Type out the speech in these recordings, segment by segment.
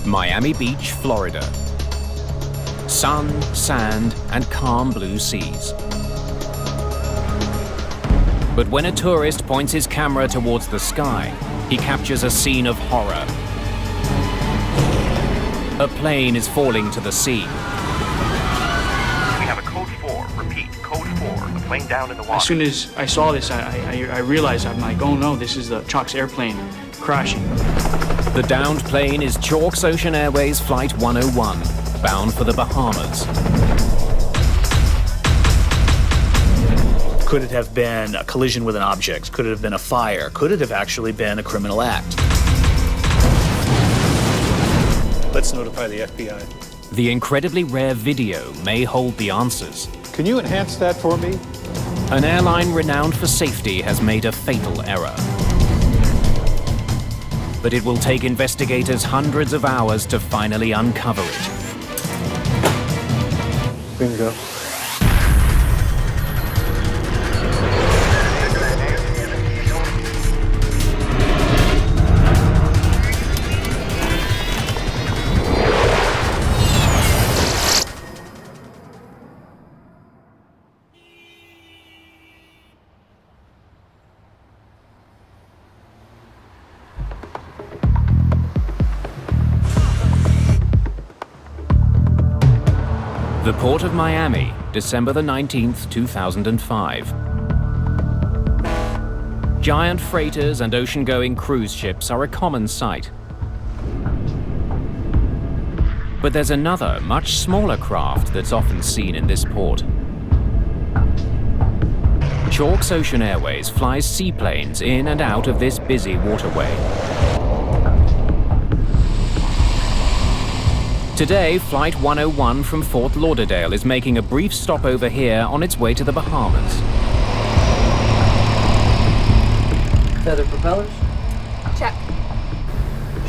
Miami Beach, Florida. Sun, sand, and calm blue seas. But when a tourist points his camera towards the sky, he captures a scene of horror. A plane is falling to the sea. We have a code 4. Repeat, code 4. The plane down in the water. As soon as I saw this, I realized, I'm like, oh no, this is the Chalk's airplane crashing. The downed plane is Chalk's Ocean Airways Flight 101, bound for the Bahamas. Could it have been a collision with an object? Could it have been a fire? Could it have actually been a criminal act? Let's notify the FBI. The incredibly rare video may hold the answers. Can you enhance that for me? An airline renowned for safety has made a fatal error. But it will take investigators hundreds of hours to finally uncover it. Bingo. The Port of Miami, December the 19th, 2005. Giant freighters and ocean-going cruise ships are a common sight. But there's another, much smaller craft that's often seen in this port. Chalk's Ocean Airways flies seaplanes in and out of this busy waterway. Today, Flight 101 from Fort Lauderdale is making a brief stop over here on its way to the Bahamas. Feather propellers. Check.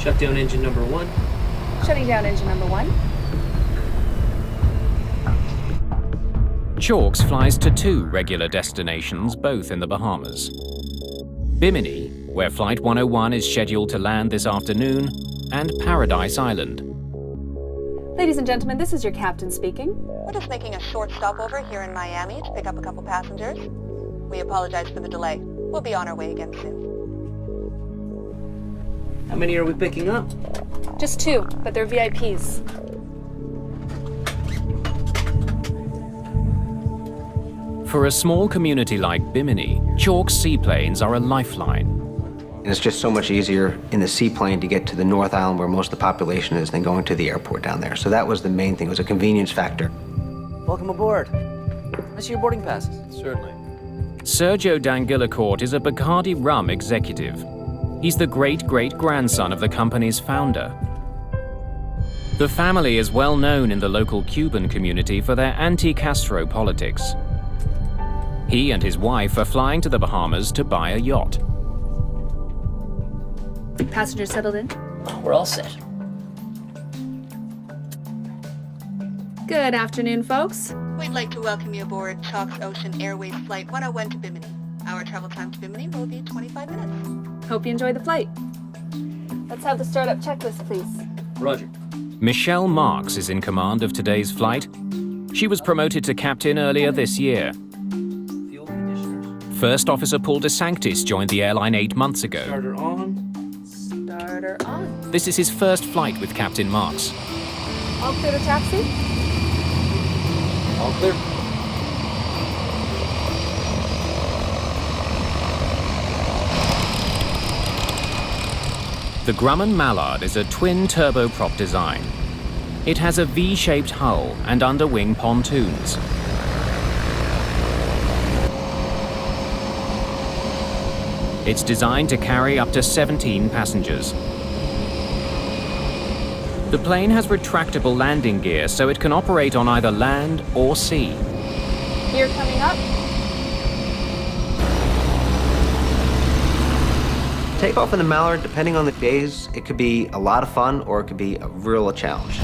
Shut down engine number 1. Shutting down engine number 1. Chalk's flies to 2 regular destinations, both in the Bahamas. Bimini, where Flight 101 is scheduled to land this afternoon, and Paradise Island. Ladies and gentlemen, this is your captain speaking. We're just making a short stopover here in Miami to pick up a couple passengers. We apologize for the delay. We'll be on our way again soon. How many are we picking up? Just 2, but they're VIPs. For a small community like Bimini, Chalk's seaplanes are a lifeline. And it's just so much easier in the seaplane to get to the North Island where most of the population is than going to the airport down there. So that was the main thing. It was a convenience factor. Welcome aboard. I see your boarding passes. Certainly. Sergio Danguilacourt is a Bacardi rum executive. He's the great-great-grandson of the company's founder. The family is well known in the local Cuban community for their anti-Castro politics. He and his wife are flying to the Bahamas to buy a yacht. Passengers settled in? We're all set. Good afternoon, folks. We'd like to welcome you aboard Chalk's Ocean Airways Flight 101 to Bimini. Our travel time to Bimini will be 25 minutes. Hope you enjoy the flight. Let's have the startup checklist, please. Roger. Michelle Marks is in command of today's flight. She was promoted to captain earlier this year. Fuel conditioners. First Officer Paul DeSanctis joined the airline 8 months ago. Starter on. Starter on. This is his first flight with Captain Marks. All clear to taxi? All clear. The Grumman Mallard is a twin turboprop design. It has a V-shaped hull and underwing pontoons. It's designed to carry up to 17 passengers. The plane has retractable landing gear, so it can operate on either land or sea. Gear coming up. Takeoff in the Mallard, depending on the days, it could be a lot of fun or it could be a real challenge.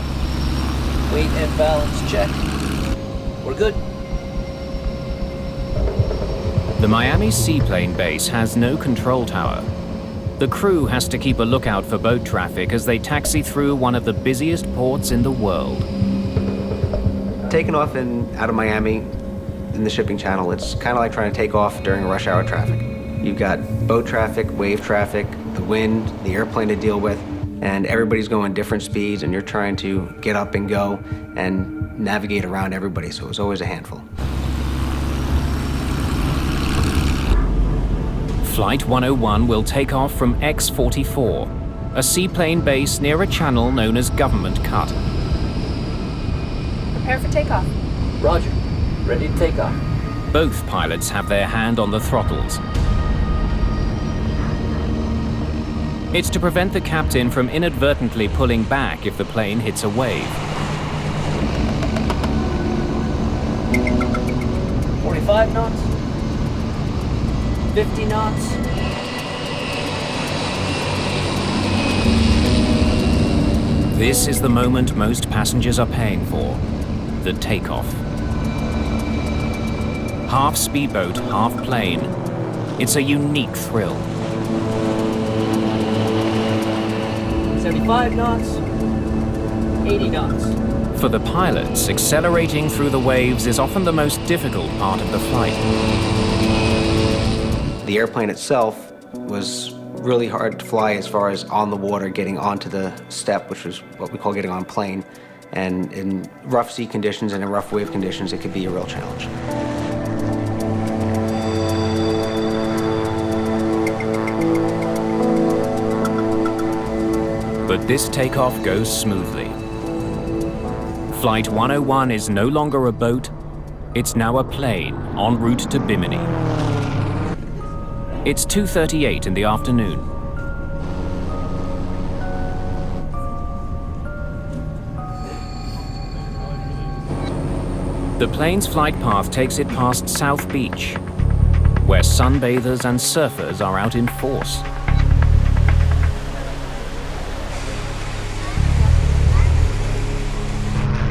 Weight and balance check. We're good. The Miami seaplane base has no control tower. The crew has to keep a lookout for boat traffic as they taxi through one of the busiest ports in the world. Taking off out of Miami in the shipping channel, it's kind of like trying to take off during rush hour traffic. You've got boat traffic, wave traffic, the wind, the airplane to deal with, and everybody's going different speeds, and you're trying to get up and go and navigate around everybody, so it was always a handful. Flight 101 will take off from X-44, a seaplane base near a channel known as Government Cut. Prepare for takeoff. Roger. Ready to take off. Both pilots have their hand on the throttles. It's to prevent the captain from inadvertently pulling back if the plane hits a wave. 45 knots. 50 knots. This is the moment most passengers are paying for, the takeoff. Half speedboat, half plane. It's a unique thrill. 75 knots. 80 knots. For the pilots, accelerating through the waves is often the most difficult part of the flight. The airplane itself was really hard to fly as far as on the water, getting onto the step, which was what we call getting on plane. And in rough sea conditions and in rough wave conditions, it could be a real challenge. But this takeoff goes smoothly. Flight 101 is no longer a boat, it's now a plane en route to Bimini. It's 2:38 in the afternoon. The plane's flight path takes it past South Beach, where sunbathers and surfers are out in force.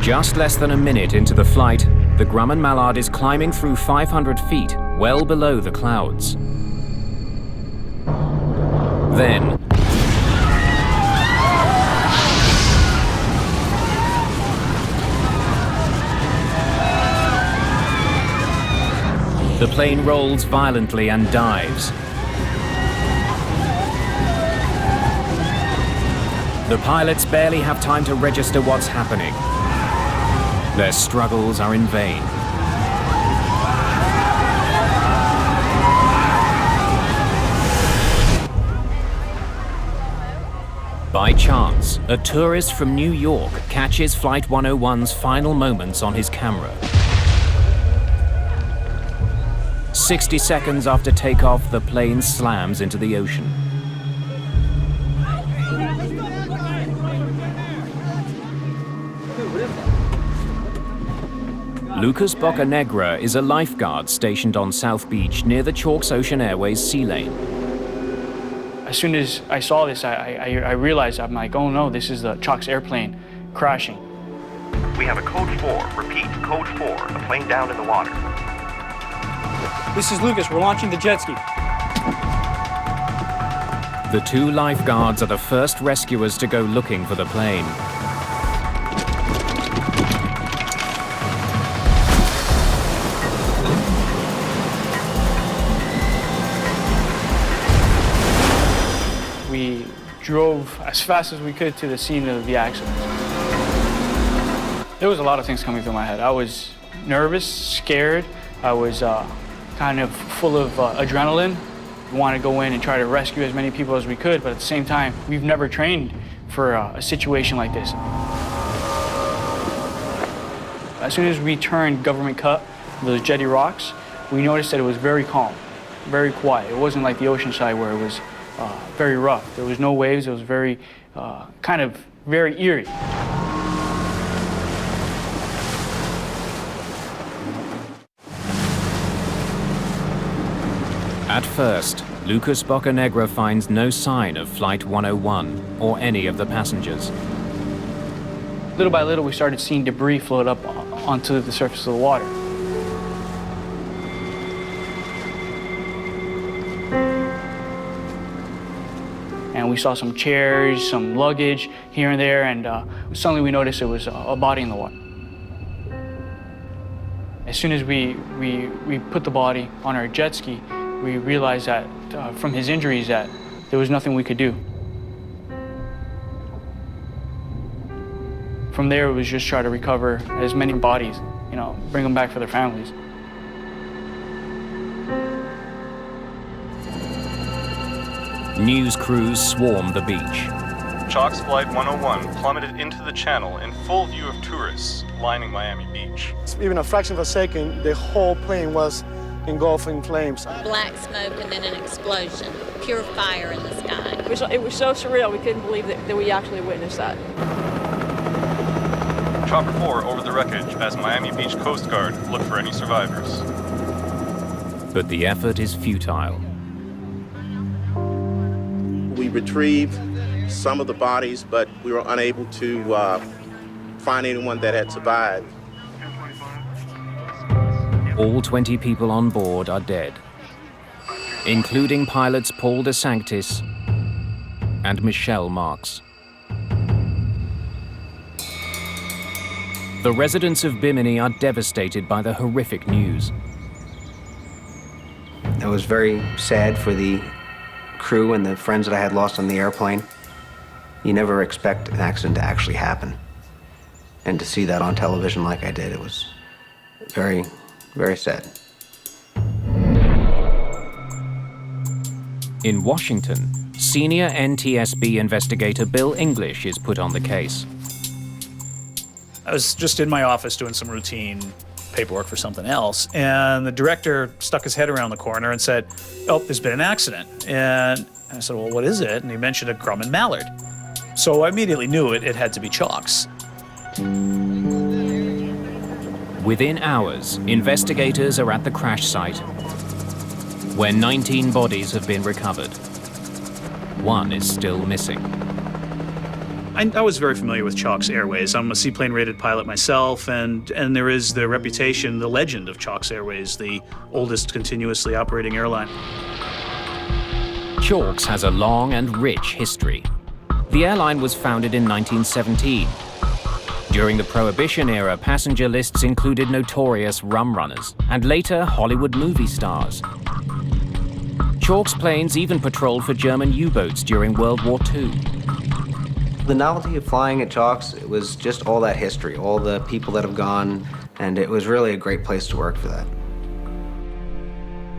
Just less than a minute into the flight, the Grumman Mallard is climbing through 500 feet, well below the clouds. Then, the plane rolls violently and dives. The pilots barely have time to register what's happening. Their struggles are in vain. By chance, a tourist from New York catches Flight 101's final moments on his camera. 60 seconds after takeoff, the plane slams into the ocean. Lucas Bocanegra is a lifeguard stationed on South Beach near the Chalks Ocean Airways sea lane. As soon as I saw this, I realized, I'm like, oh no, this is the Chalks airplane crashing. We have a code 4. Repeat, code 4. The plane down in the water. This is Lucas. We're launching the jet ski. The two lifeguards are the first rescuers to go looking for the plane. We drove as fast as we could to the scene of the accident. There was a lot of things coming through my head. I was nervous, scared. I was kind of full of adrenaline. We wanted to go in and try to rescue as many people as we could, but at the same time, we've never trained for a situation like this. As soon as we turned Government Cut, those jetty rocks, we noticed that it was very calm, very quiet. It wasn't like the ocean side where it was very rough. There was no waves. It was very, kind of very eerie. At first, Lucas Bocanegra finds no sign of Flight 101 or any of the passengers. Little by little, we started seeing debris float up onto the surface of the water. we saw some chairs, some luggage here and there, and suddenly we noticed it was a body in the water. As soon as we put the body on our jet ski, we realized that from his injuries that there was nothing we could do. From there, it was just try to recover as many bodies, bring them back for their families. News crews swarmed the beach. Chalk's Flight 101 plummeted into the channel in full view of tourists lining Miami Beach. Even a fraction of a second, the whole plane was engulfed in flames. Black smoke and then an explosion. Pure fire in the sky. It was so surreal, we couldn't believe that we actually witnessed that. Chopper 4 over the wreckage as Miami Beach Coast Guard look for any survivors. But the effort is futile. We retrieved some of the bodies, but we were unable to find anyone that had survived. All 20 people on board are dead, including pilots Paul DeSanctis and Michelle Marks. The residents of Bimini are devastated by the horrific news. I was very sad for the crew and the friends that I had lost on the airplane. You never expect an accident to actually happen. And to see that on television like I did, it was very, very sad. In Washington, senior NTSB investigator Bill English is put on the case. I was just in my office doing some routine paperwork for something else, and the director stuck his head around the corner and said, "Oh, there's been an accident." And I said, "Well, what is it?" And he mentioned a Grumman mallard. So I immediately knew it had to be Chalk's. Within hours, investigators are at the crash site, where 19 bodies have been recovered. One is still missing. I was very familiar with Chalk's Airways. I'm a seaplane-rated pilot myself, and there is the reputation, the legend of Chalk's Airways, the oldest continuously operating airline. Chalk's has a long and rich history. The airline was founded in 1917. During the Prohibition era, passenger lists included notorious rum runners and later Hollywood movie stars. Chalk's planes even patrolled for German U-boats during World War II. The novelty of flying at Chalk's, it was just all that history, all the people that have gone, and it was really a great place to work for that.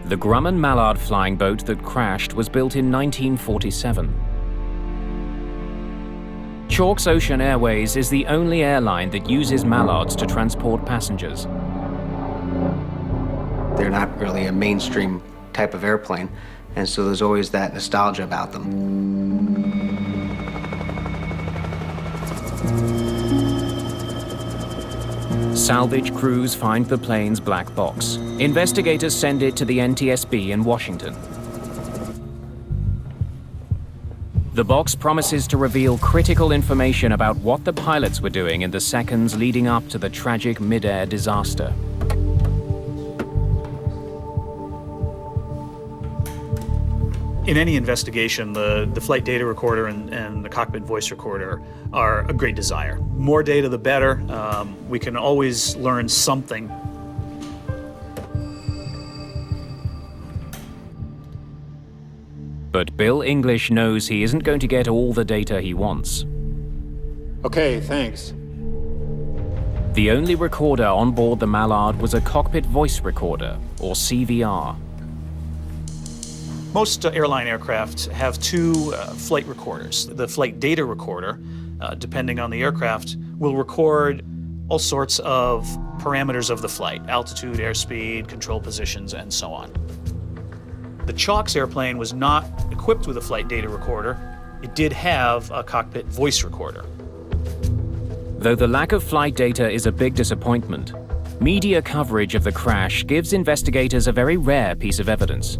The Grumman Mallard flying boat that crashed was built in 1947. Chalk's Ocean Airways is the only airline that uses mallards to transport passengers. They're not really a mainstream type of airplane, and so there's always that nostalgia about them. Salvage crews find the plane's black box. Investigators send it to the NTSB in Washington. The box promises to reveal critical information about what the pilots were doing in the seconds leading up to the tragic mid-air disaster. In any investigation, the flight data recorder and the cockpit voice recorder are a great desire. More data, the better. We can always learn something. But Bill English knows he isn't going to get all the data he wants. Okay, thanks. The only recorder on board the Mallard was a cockpit voice recorder, or CVR. Most airline aircraft have two flight recorders. The flight data recorder, depending on the aircraft, will record all sorts of parameters of the flight: altitude, airspeed, control positions, and so on. The Chalk's airplane was not equipped with a flight data recorder. It did have a cockpit voice recorder. Though the lack of flight data is a big disappointment, media coverage of the crash gives investigators a very rare piece of evidence.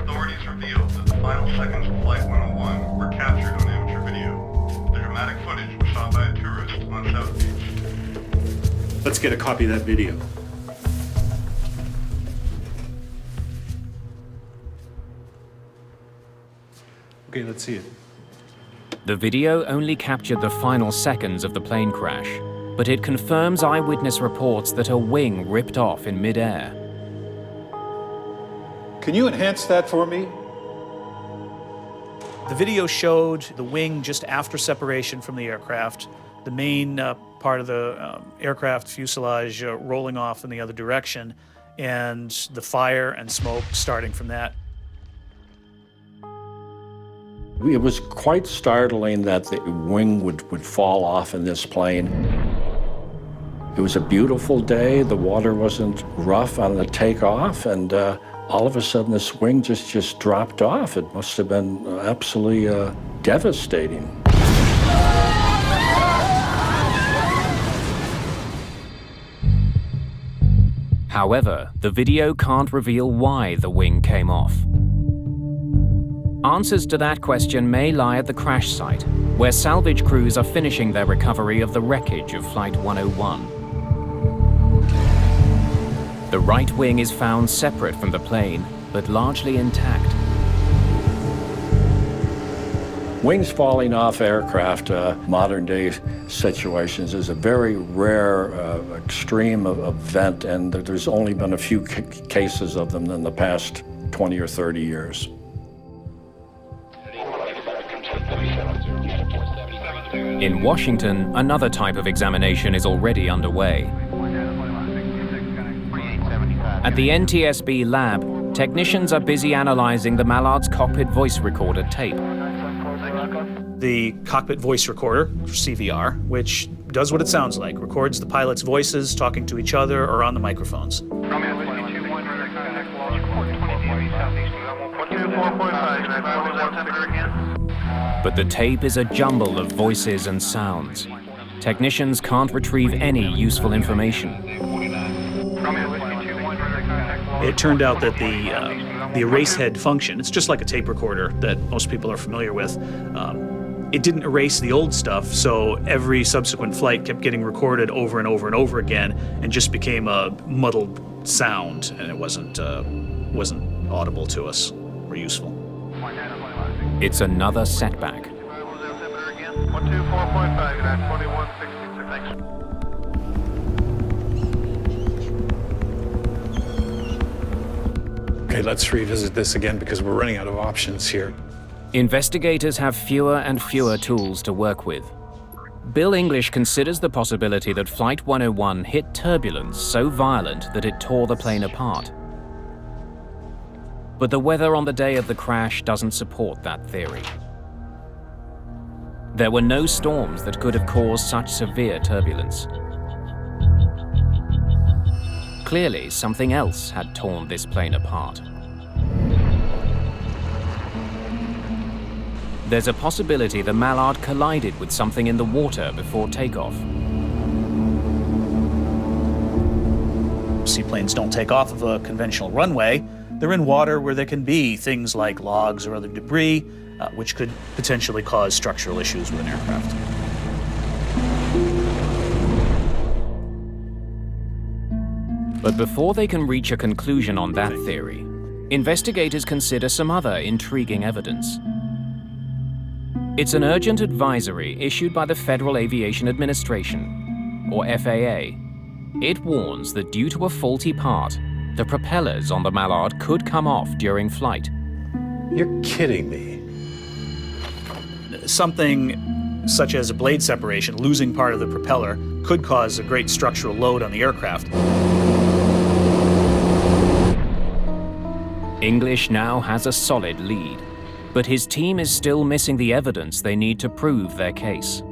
Authorities revealed that the final seconds of Flight 101 were captured on amateur video. The dramatic footage was shot by a tourist on South Beach. Let's get a copy of that video. Okay, let's see it. The video only captured the final seconds of the plane crash, but it confirms eyewitness reports that a wing ripped off in midair. Can you enhance that for me? The video showed the wing just after separation from the aircraft, the main part of the aircraft fuselage rolling off in the other direction, and the fire and smoke starting from that. It was quite startling that the wing would fall off in this plane. It was a beautiful day. The water wasn't rough on the takeoff, and all of a sudden this wing just dropped off. It must have been absolutely devastating. However, the video can't reveal why the wing came off. Answers to that question may lie at the crash site, where salvage crews are finishing their recovery of the wreckage of Flight 101. The right wing is found separate from the plane, but largely intact. Wings falling off aircraft, modern day situations, is a very rare, extreme event, and there's only been a few cases of them in the past 20 or 30 years. In Washington, another type of examination is already underway. At the NTSB lab, technicians are busy analyzing the Mallard's cockpit voice recorder tape. The cockpit voice recorder, CVR, which does what it sounds like, records the pilots' voices talking to each other or on the microphones. But the tape is a jumble of voices and sounds. Technicians can't retrieve any useful information. It turned out that the erase head function, it's just like a tape recorder that most people are familiar with, it didn't erase the old stuff, so every subsequent flight kept getting recorded over and over and over again and just became a muddled sound, and it wasn't audible to us or useful. It's another setback. Okay, let's revisit this again because we're running out of options here. Investigators have fewer and fewer tools to work with. Bill English considers the possibility that Flight 101 hit turbulence so violent that it tore the plane apart. But the weather on the day of the crash doesn't support that theory. There were no storms that could have caused such severe turbulence. Clearly, something else had torn this plane apart. There's a possibility the Mallard collided with something in the water before takeoff. Seaplanes don't take off of a conventional runway. They're in water where there can be things like logs or other debris, which could potentially cause structural issues with an aircraft. But before they can reach a conclusion on that theory, investigators consider some other intriguing evidence. It's an urgent advisory issued by the Federal Aviation Administration, or FAA. It warns that due to a faulty part, the propellers on the Mallard could come off during flight. You're kidding me. Something such as a blade separation, losing part of the propeller, could cause a great structural load on the aircraft. English now has a solid lead, but his team is still missing the evidence they need to prove their case.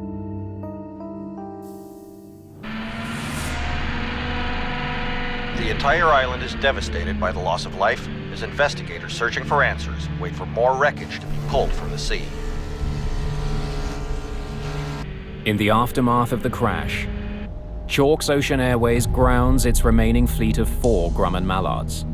The entire island is devastated by the loss of life as investigators searching for answers wait for more wreckage to be pulled from the sea. In the aftermath of the crash, Chalk's Ocean Airways grounds its remaining fleet of 4 Grumman Mallards.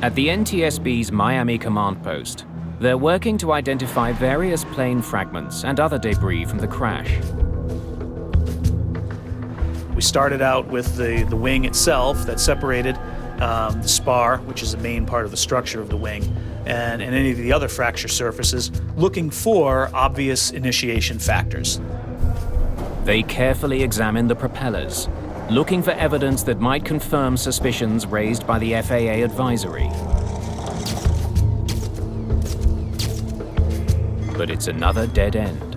At the NTSB's Miami command post, they're working to identify various plane fragments and other debris from the crash. We started out with the wing itself that separated, the spar, which is the main part of the structure of the wing, and any of the other fracture surfaces, looking for obvious initiation factors. They carefully examine the propellers, looking for evidence that might confirm suspicions raised by the FAA advisory. But it's another dead end.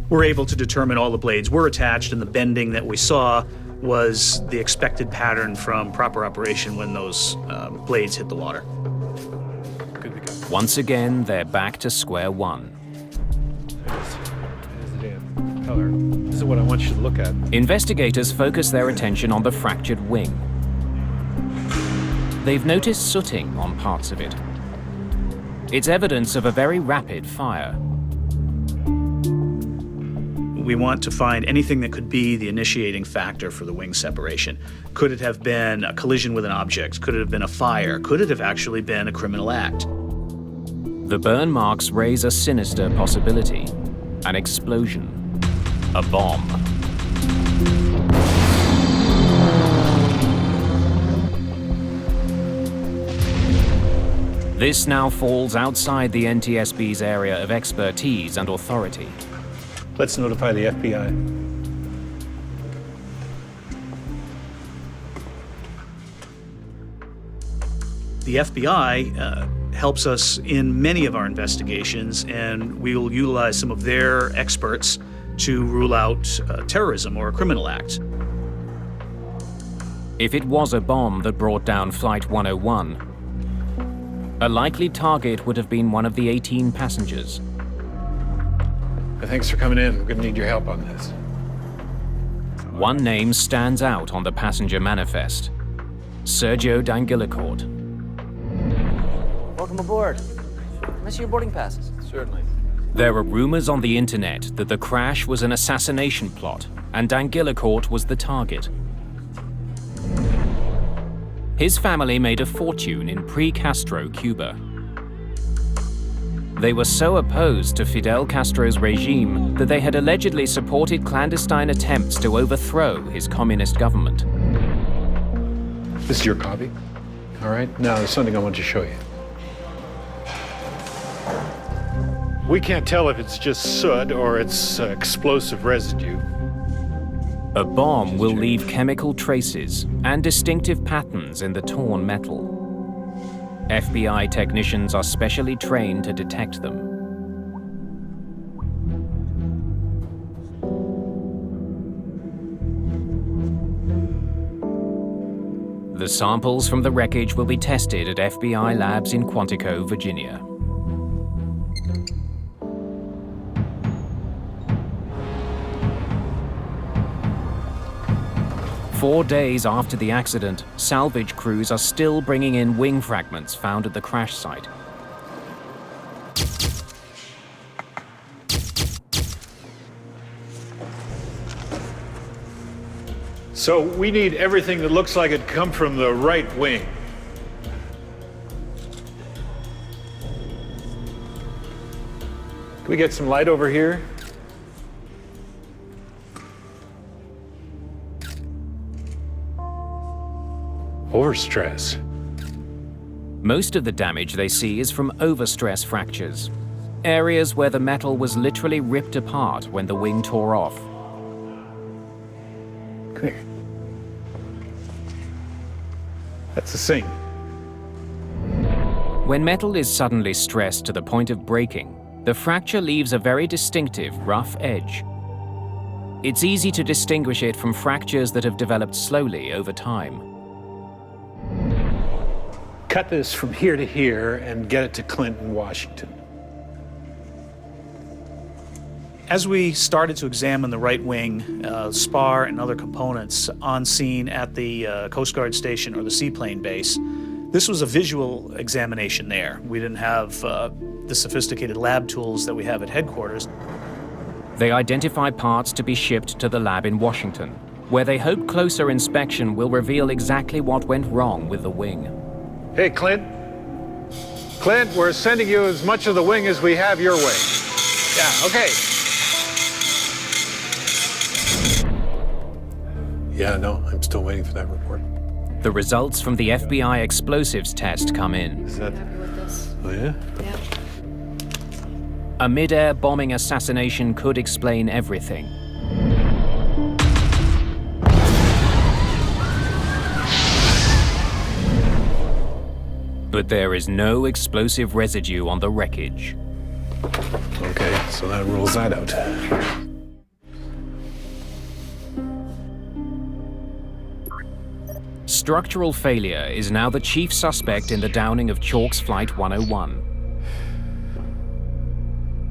We're able to determine all the blades were attached, and the bending that we saw was the expected pattern from proper operation when those blades hit the water. Once again, they're back to square one. There's the damn color. This is what I want you to look at. Investigators focus their attention on the fractured wing. They've noticed sooting on parts of it. It's evidence of a very rapid fire. We want to find anything that could be the initiating factor for the wing separation. Could it have been a collision with an object? Could it have been a fire? Could it have actually been a criminal act? The burn marks raise a sinister possibility. An explosion. A bomb. This now falls outside the NTSB's area of expertise and authority. Let's notify the FBI. The FBI helps us in many of our investigations, and we will utilize some of their experts to rule out terrorism or a criminal act. If it was a bomb that brought down Flight 101, a likely target would have been one of the 18 passengers. Thanks for coming in. We're going to need your help on this. One name stands out on the passenger manifest. Sergio Dangilicourt. Welcome aboard. Can I see your boarding passes? Certainly. There are rumors on the internet that the crash was an assassination plot and Dangilicourt was the target. His family made a fortune in pre-Castro Cuba. They were so opposed to Fidel Castro's regime that they had allegedly supported clandestine attempts to overthrow his communist government. This is your copy. All right, now there's something I want to show you. We can't tell if it's just soot or it's explosive residue. A bomb will leave chemical traces and distinctive patterns in the torn metal. FBI technicians are specially trained to detect them. The samples from the wreckage will be tested at FBI labs in Quantico, Virginia. Four days after the accident, salvage crews are still bringing in wing fragments found at the crash site. So we need everything that looks like it come from the right wing. Can we get some light over here? Overstress. Most of the damage they see is from overstress fractures, areas where the metal was literally ripped apart when the wing tore off. Clear. That's the sink. When metal is suddenly stressed to the point of breaking, the fracture leaves a very distinctive rough edge. It's easy to distinguish it from fractures that have developed slowly over time. Cut this from here to here and get it to Clinton, Washington. As we started to examine the right wing, spar and other components on scene at the Coast Guard station or the seaplane base, this was a visual examination there. We didn't have the sophisticated lab tools that we have at headquarters. They identify parts to be shipped to the lab in Washington, where they hope closer inspection will reveal exactly what went wrong with the wing. Hey, Clint. Clint, we're sending you as much of the wing as we have your way. Yeah, okay. Yeah, no, I'm still waiting for that report. The results from the FBI explosives test come in. Is that... Happy with this? Oh, yeah? Yeah. A mid-air bombing assassination could explain everything. But there is no explosive residue on the wreckage. Okay, so that rules that out. Structural failure is now the chief suspect in the downing of Chalk's Flight 101.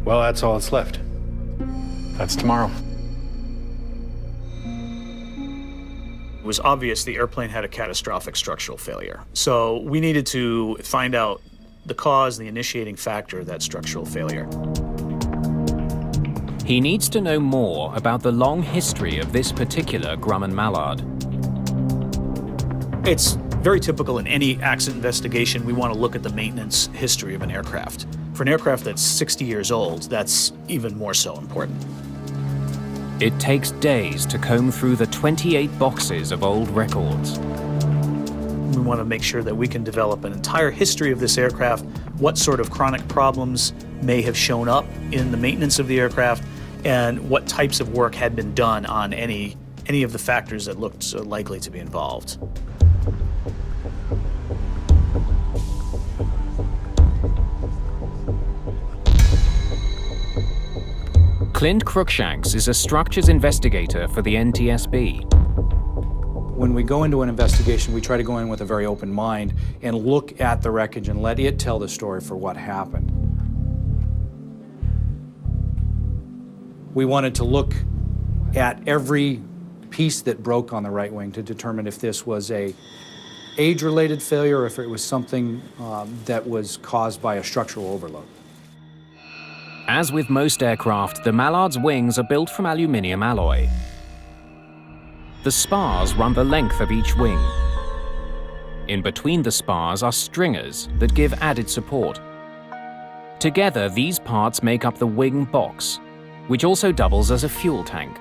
Well, that's all that's left. That's tomorrow. It was obvious the airplane had a catastrophic structural failure. So we needed to find out the cause, the initiating factor of that structural failure. He needs to know more about the long history of this particular Grumman Mallard. It's very typical in any accident investigation. We want to look at the maintenance history of an aircraft. For an aircraft that's 60 years old, that's even more so important. It takes days to comb through the 28 boxes of old records. We want to make sure that we can develop an entire history of this aircraft, what sort of chronic problems may have shown up in the maintenance of the aircraft, and what types of work had been done on any of the factors that looked likely to be involved. Clint Cruikshanks is a structures investigator for the NTSB. When we go into an investigation, we try to go in with a very open mind and look at the wreckage and let it tell the story for what happened. We wanted to look at every piece that broke on the right wing to determine if this was a age-related failure or if it was something that was caused by a structural overload. As with most aircraft, the Mallard's wings are built from aluminium alloy. The spars run the length of each wing. In between the spars are stringers that give added support. Together, these parts make up the wing box, which also doubles as a fuel tank.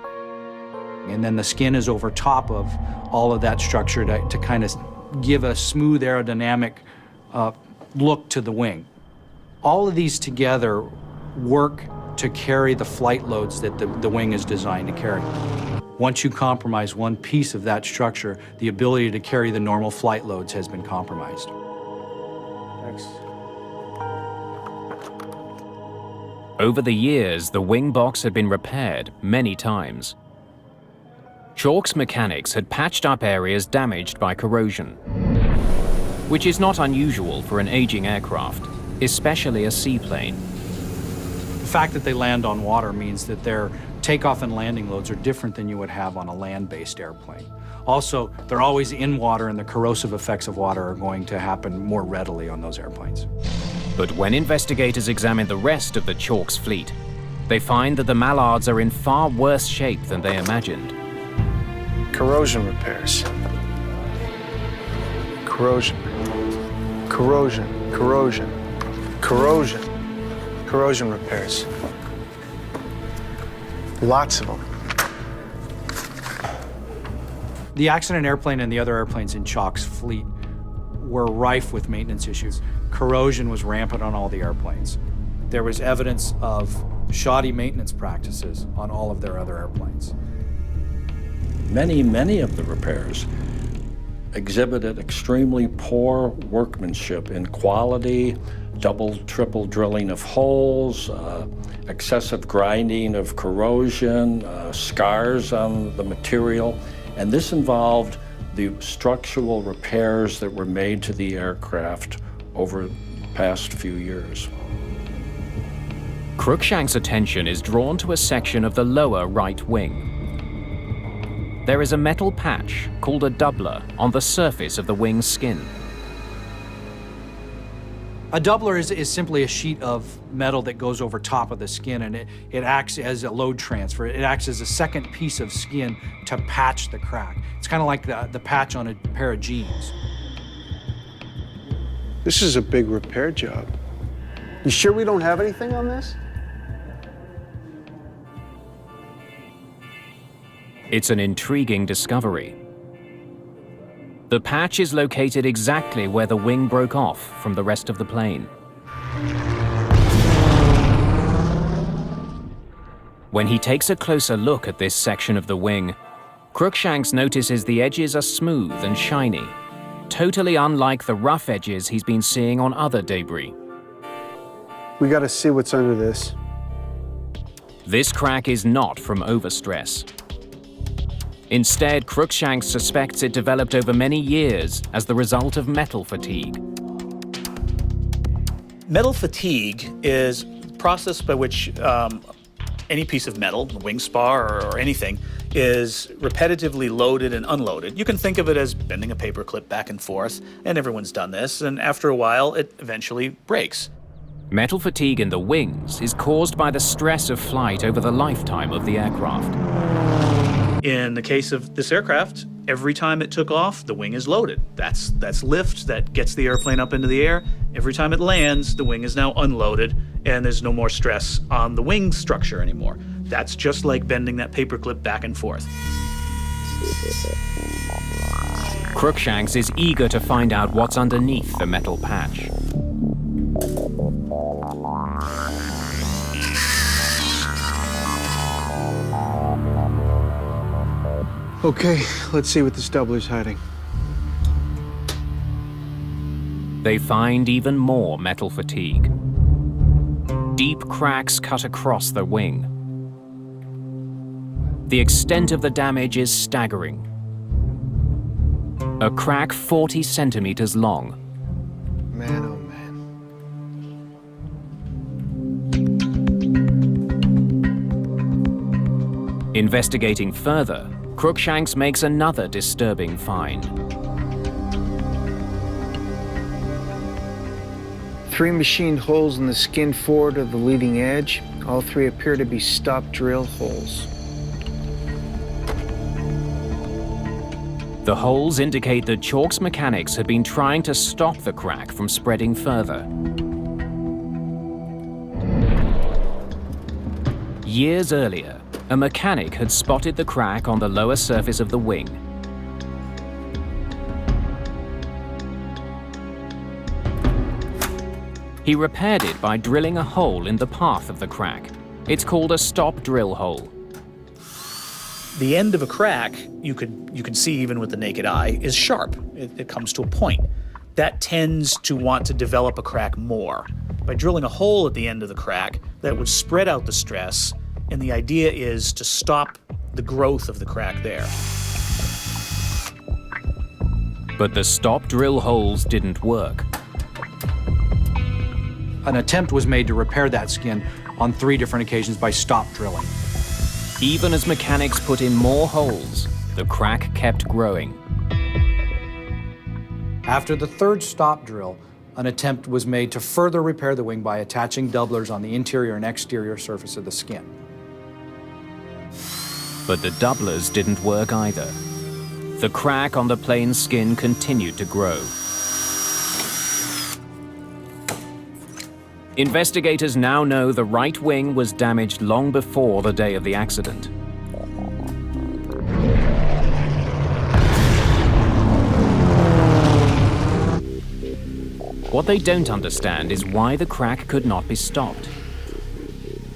And then the skin is over top of all of that structure to kind of give a smooth aerodynamic look to the wing. All of these together work to carry the flight loads that the wing is designed to carry. Once you compromise one piece of that structure, the ability to carry the normal flight loads has been compromised. Thanks. Over the years, the wing box had been repaired many times. Chalk's mechanics had patched up areas damaged by corrosion, which is not unusual for an aging aircraft, especially a seaplane. The fact that they land on water means that their takeoff and landing loads are different than you would have on a land-based airplane. Also, they're always in water, and the corrosive effects of water are going to happen more readily on those airplanes. But when investigators examine the rest of the Chalk's fleet, they find that the Mallards are in far worse shape than they imagined. Corrosion repairs. Corrosion. Corrosion. Corrosion. Corrosion. Corrosion repairs. Lots of them. The accident airplane and the other airplanes in Chalk's fleet were rife with maintenance issues. Corrosion was rampant on all the airplanes. There was evidence of shoddy maintenance practices on all of their other airplanes. Many of the repairs exhibited extremely poor workmanship in quality, double, triple drilling of holes, excessive grinding of corrosion, scars on the material. And this involved the structural repairs that were made to the aircraft over the past few years. Cruikshank's attention is drawn to a section of the lower right wing. There is a metal patch called a doubler on the surface of the wing's skin. A doubler is simply a sheet of metal that goes over top of the skin, and it acts as a load transfer. It acts as a second piece of skin to patch the crack. It's kind of like the patch on a pair of jeans. This is a big repair job. You sure we don't have anything on this? It's an intriguing discovery. The patch is located exactly where the wing broke off from the rest of the plane. When he takes a closer look at this section of the wing, Cruikshanks notices the edges are smooth and shiny, totally unlike the rough edges he's been seeing on other debris. We got to see what's under this. This crack is not from overstress. Instead, Cruikshanks suspects it developed over many years as the result of metal fatigue. Metal fatigue is the process by which any piece of metal, a wing spar or anything, is repetitively loaded and unloaded. You can think of it as bending a paperclip back and forth, and everyone's done this, and after a while, it eventually breaks. Metal fatigue in the wings is caused by the stress of flight over the lifetime of the aircraft. In the case of this aircraft, every time it took off, the wing is loaded. That's lift that gets the airplane up into the air. Every time it lands, the wing is now unloaded, and there's no more stress on the wing structure anymore. That's just like bending that paperclip back and forth. Cruikshanks is eager to find out what's underneath the metal patch. Okay, let's see what this doubler's hiding. They find even more metal fatigue. Deep cracks cut across the wing. The extent of the damage is staggering. A crack 40 centimeters long. Man, oh man. Investigating further, Cruikshanks makes another disturbing find. 3 machined holes in the skin forward of the leading edge. All 3 appear to be stop drill holes. The holes indicate that Chalk's mechanics had been trying to stop the crack from spreading further. Years earlier, a mechanic had spotted the crack on the lower surface of the wing. He repaired it by drilling a hole in the path of the crack. It's called a stop drill hole. The end of a crack, you could see even with the naked eye, is sharp. It comes to a point. That tends to want to develop a crack more. By drilling a hole at the end of the crack, that would spread out the stress, and the idea is to stop the growth of the crack there. But the stop drill holes didn't work. An attempt was made to repair that skin on 3 different occasions by stop drilling. Even as mechanics put in more holes, the crack kept growing. After the 3rd stop drill, an attempt was made to further repair the wing by attaching doublers on the interior and exterior surface of the skin. But the doublers didn't work either. The crack on the plane's skin continued to grow. Investigators now know the right wing was damaged long before the day of the accident. What they don't understand is why the crack could not be stopped.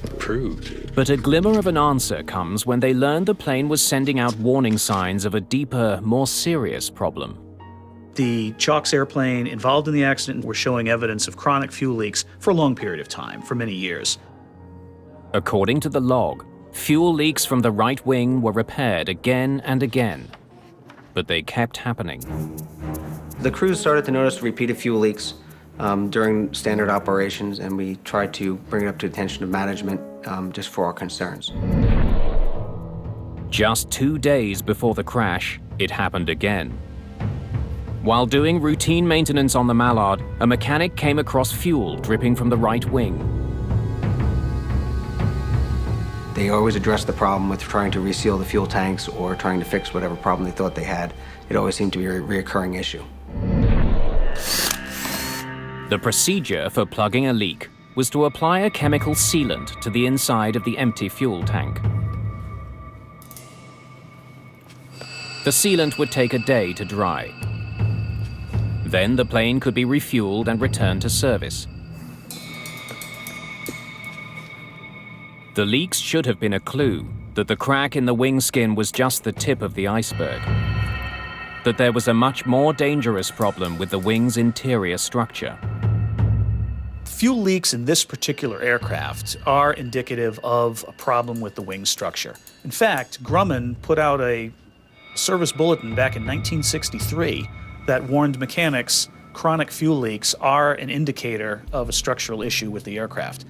Approved. But a glimmer of an answer comes when they learn the plane was sending out warning signs of a deeper, more serious problem. The Chalk's airplane involved in the accident were showing evidence of chronic fuel leaks for a long period of time, for many years. According to the log, fuel leaks from the right wing were repaired again and again, but they kept happening. The crews started to notice repeated fuel leaks during standard operations, and we tried to bring it up to the attention of management just for our concerns. Just 2 days before the crash, it happened again. While doing routine maintenance on the Mallard, a mechanic came across fuel dripping from the right wing. They always addressed the problem with trying to reseal the fuel tanks or trying to fix whatever problem they thought they had. It always seemed to be a reoccurring issue. The procedure for plugging a leak was to apply a chemical sealant to the inside of the empty fuel tank. The sealant would take a day to dry. Then the plane could be refueled and returned to service. The leaks should have been a clue that the crack in the wing skin was just the tip of the iceberg, that there was a much more dangerous problem with the wing's interior structure. Fuel leaks in this particular aircraft are indicative of a problem with the wing structure. In fact, Grumman put out a service bulletin back in 1963 that warned mechanics chronic fuel leaks are an indicator of a structural issue with the aircraft.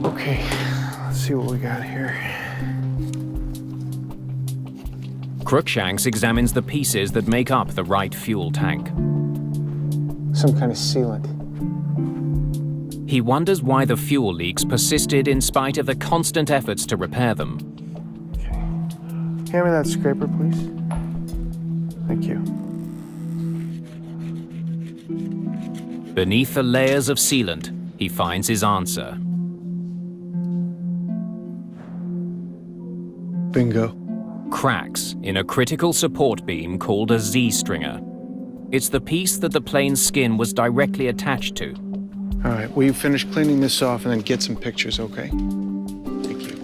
Okay, let's see what we got here. Cruikshanks examines the pieces that make up the right fuel tank. Some kind of sealant. He wonders why the fuel leaks persisted in spite of the constant efforts to repair them. Okay. Hand me that scraper, please. Thank you. Beneath the layers of sealant, he finds his answer. Bingo. Cracks in a critical support beam called a Z-stringer. It's the piece that the plane's skin was directly attached to. All right, will you finish cleaning this off and then get some pictures, okay? Thank you.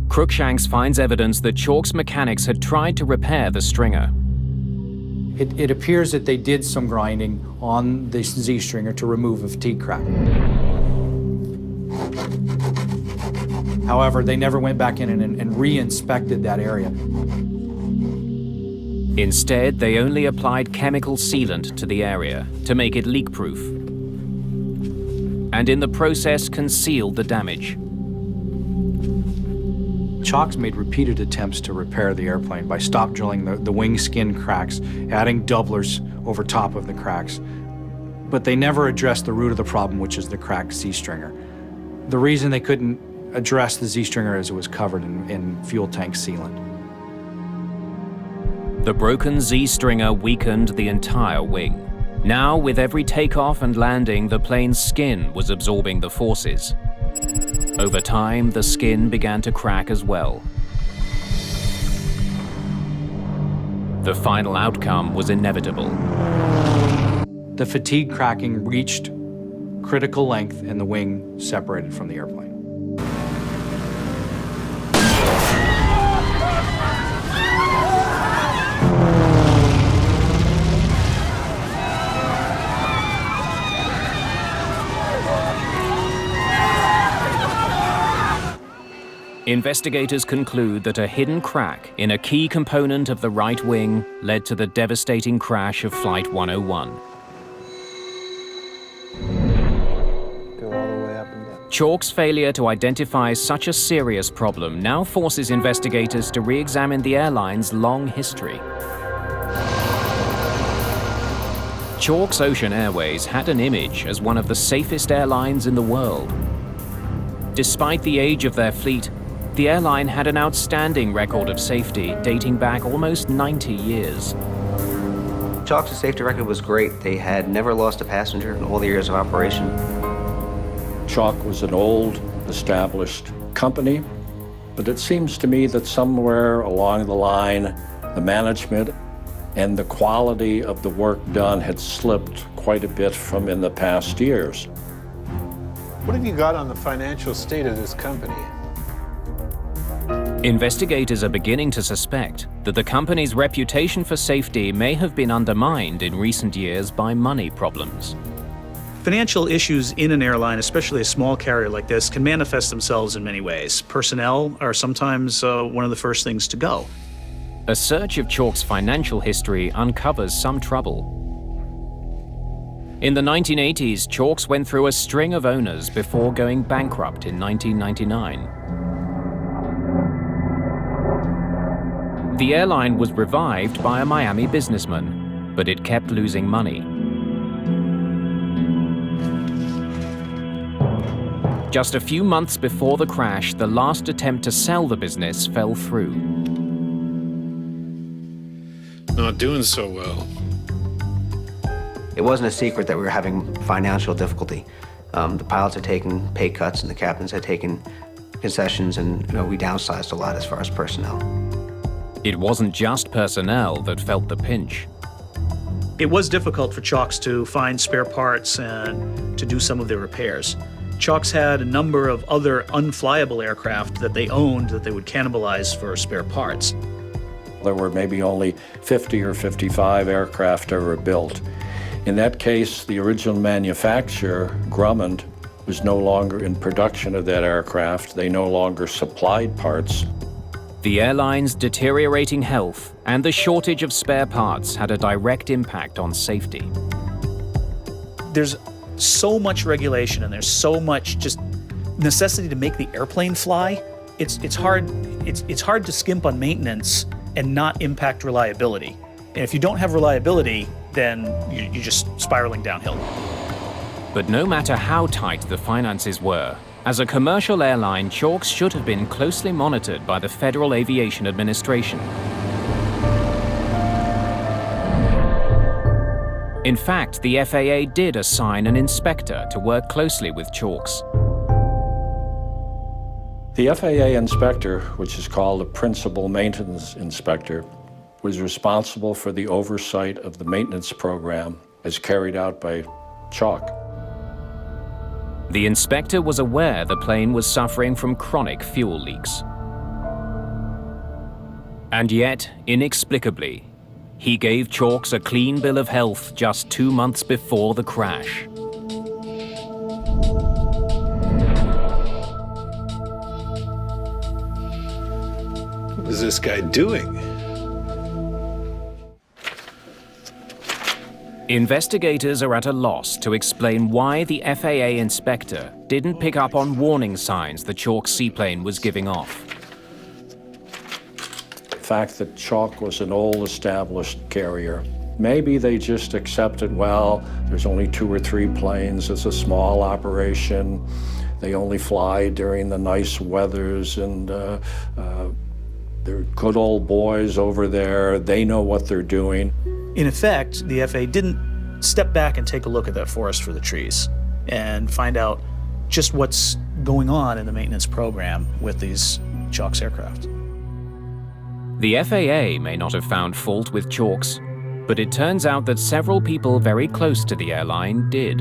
Cruikshanks finds evidence that Chalk's mechanics had tried to repair the stringer. It appears that they did some grinding on the Z-stringer to remove a fatigue crack. However, they never went back in and re-inspected that area. Instead, they only applied chemical sealant to the area to make it leak-proof, and in the process concealed the damage. Chalk's made repeated attempts to repair the airplane by stop drilling the wing skin cracks, adding doublers over top of the cracks, but they never addressed the root of the problem, which is the cracked Z-stringer. The reason they couldn't address the Z-stringer is it was covered in fuel tank sealant. The broken Z-stringer weakened the entire wing. Now, with every takeoff and landing, the plane's skin was absorbing the forces. Over time, the skin began to crack as well. The final outcome was inevitable. The fatigue cracking reached critical length and the wing separated from the airplane. Investigators conclude that a hidden crack in a key component of the right wing led to the devastating crash of Flight 101. Go all the way up and down. Chalk's failure to identify such a serious problem now forces investigators to re-examine the airline's long history. Chalk's Ocean Airways had an image as one of the safest airlines in the world. Despite the age of their fleet, the airline had an outstanding record of safety dating back almost 90 years. Chalk's safety record was great. They had never lost a passenger in all the years of operation. Chalk was an old, established company, but it seems to me that somewhere along the line, the management and the quality of the work done had slipped quite a bit from in the past years. What have you got on the financial state of this company? Investigators are beginning to suspect that the company's reputation for safety may have been undermined in recent years by money problems. Financial issues in an airline, especially a small carrier like this, can manifest themselves in many ways. Personnel are sometimes one of the first things to go. A search of Chalk's financial history uncovers some trouble. In the 1980s, Chalk's went through a string of owners before going bankrupt in 1999. The airline was revived by a Miami businessman, but it kept losing money. Just a few months before the crash, the last attempt to sell the business fell through. Not doing so well. It wasn't a secret that we were having financial difficulty. The pilots had taken pay cuts and the captains had taken concessions, and we downsized a lot as far as personnel. It wasn't just personnel that felt the pinch. It was difficult for Chalks to find spare parts and to do some of their repairs. Chalks had a number of other unflyable aircraft that they owned that they would cannibalize for spare parts. There were maybe only 50 or 55 aircraft ever built. In that case, the original manufacturer, Grumman, was no longer in production of that aircraft. They no longer supplied parts. The airline's deteriorating health and the shortage of spare parts had a direct impact on safety. There's so much regulation and there's so much just necessity to make the airplane fly. It's hard to skimp on maintenance and not impact reliability. And if you don't have reliability, then you're just spiraling downhill. But no matter how tight the finances were, as a commercial airline, Chalks should have been closely monitored by the Federal Aviation Administration. In fact, the FAA did assign an inspector to work closely with Chalks. The FAA inspector, which is called a principal maintenance inspector, was responsible for the oversight of the maintenance program as carried out by Chalk. The inspector was aware the plane was suffering from chronic fuel leaks. And yet, inexplicably, he gave Chalks a clean bill of health just 2 months before the crash. What is this guy doing? Investigators are at a loss to explain why the FAA inspector didn't pick up on warning signs the Chalk seaplane was giving off. The fact that Chalk was an old established carrier, maybe they just accepted, well, there's only 2 or 3 planes, it's a small operation, they only fly during the nice weathers, and they're good old boys over there, they know what they're doing. In effect, the FAA didn't step back and take a look at that forest for the trees and find out just what's going on in the maintenance program with these Chalks aircraft. The FAA may not have found fault with Chalks, but it turns out that several people very close to the airline did.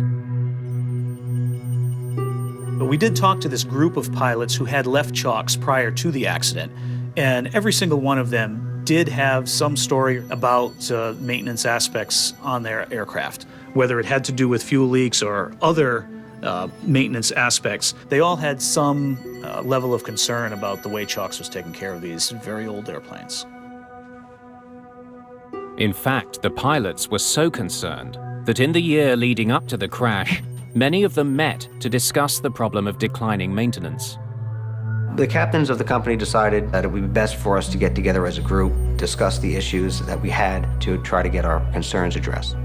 But we did talk to this group of pilots who had left Chalks prior to the accident, and every single one of them did have some story about maintenance aspects on their aircraft, whether it had to do with fuel leaks or other maintenance aspects. They all had some level of concern about the way Chalks was taking care of these very old airplanes. In fact, the pilots were so concerned that in the year leading up to the crash, many of them met to discuss the problem of declining maintenance. The captains of the company decided that it would be best for us to get together as a group, discuss the issues that we had to try to get our concerns addressed.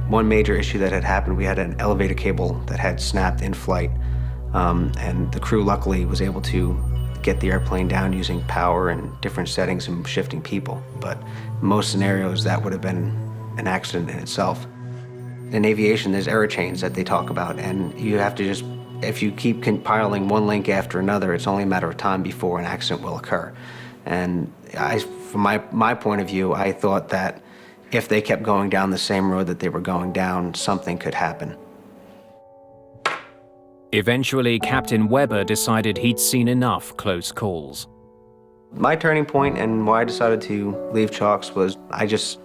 One major issue that had happened, we had an elevator cable that had snapped in flight, and the crew luckily was able to get the airplane down using power and different settings and shifting people. But in most scenarios, that would have been an accident in itself. In aviation, there's error chains that they talk about, and you have to just, if you keep compiling one link after another, it's only a matter of time before an accident will occur. And from my point of view, I thought that if they kept going down the same road that they were going down, something could happen. Eventually, Captain Weber decided he'd seen enough close calls. My turning point and why I decided to leave Chalks was I just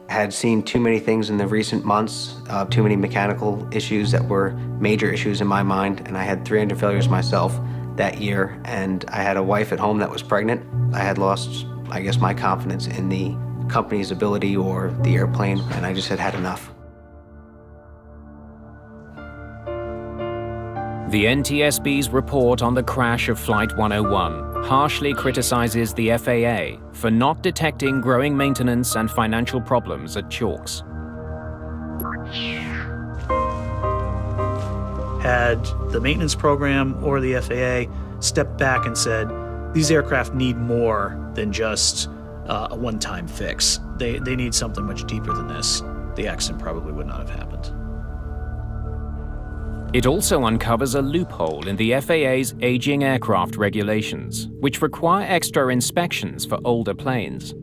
had seen too many things in the recent months, too many mechanical issues that were major issues in my mind, and I had 3 engine failures myself that year, and I had a wife at home that was pregnant. I had lost, I guess, my confidence in the company's ability or the airplane, and I just had had enough. The NTSB's report on the crash of Flight 101 harshly criticizes the FAA for not detecting growing maintenance and financial problems at Chalks. Had the maintenance program or the FAA stepped back and said, these aircraft need more than just a one-time fix. They need something much deeper than this, the accident probably would not have happened. It also uncovers a loophole in the FAA's aging aircraft regulations, which require extra inspections for older planes.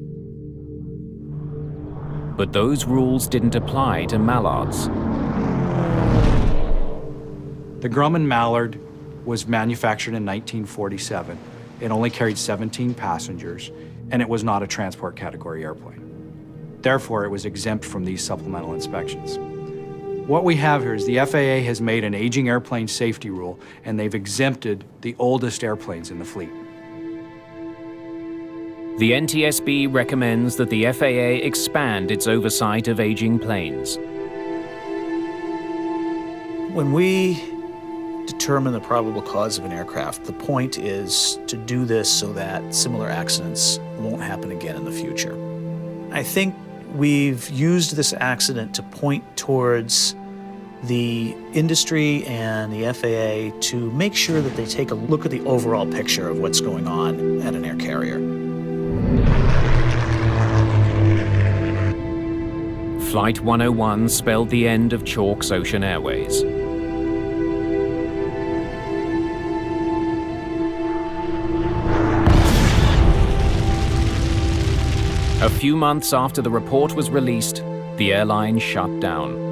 But those rules didn't apply to Mallards. The Grumman Mallard was manufactured in 1947. It only carried 17 passengers, and it was not a transport category airplane. Therefore, it was exempt from these supplemental inspections. What we have here is the FAA has made an aging airplane safety rule, and they've exempted the oldest airplanes in the fleet. The NTSB recommends that the FAA expand its oversight of aging planes. When we determine the probable cause of an aircraft, the point is to do this so that similar accidents won't happen again in the future. I think we've used this accident to point towards the industry and the FAA to make sure that they take a look at the overall picture of what's going on at an air carrier. Flight 101 spelled the end of Chalk's Ocean Airways. A few months after the report was released, the airline shut down.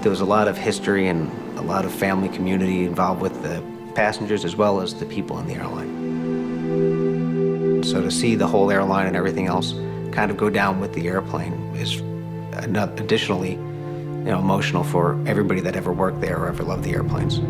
There was a lot of history and a lot of family community involved with the passengers as well as the people in the airline. So to see the whole airline and everything else kind of go down with the airplane is additionally, emotional for everybody that ever worked there or ever loved the airplanes.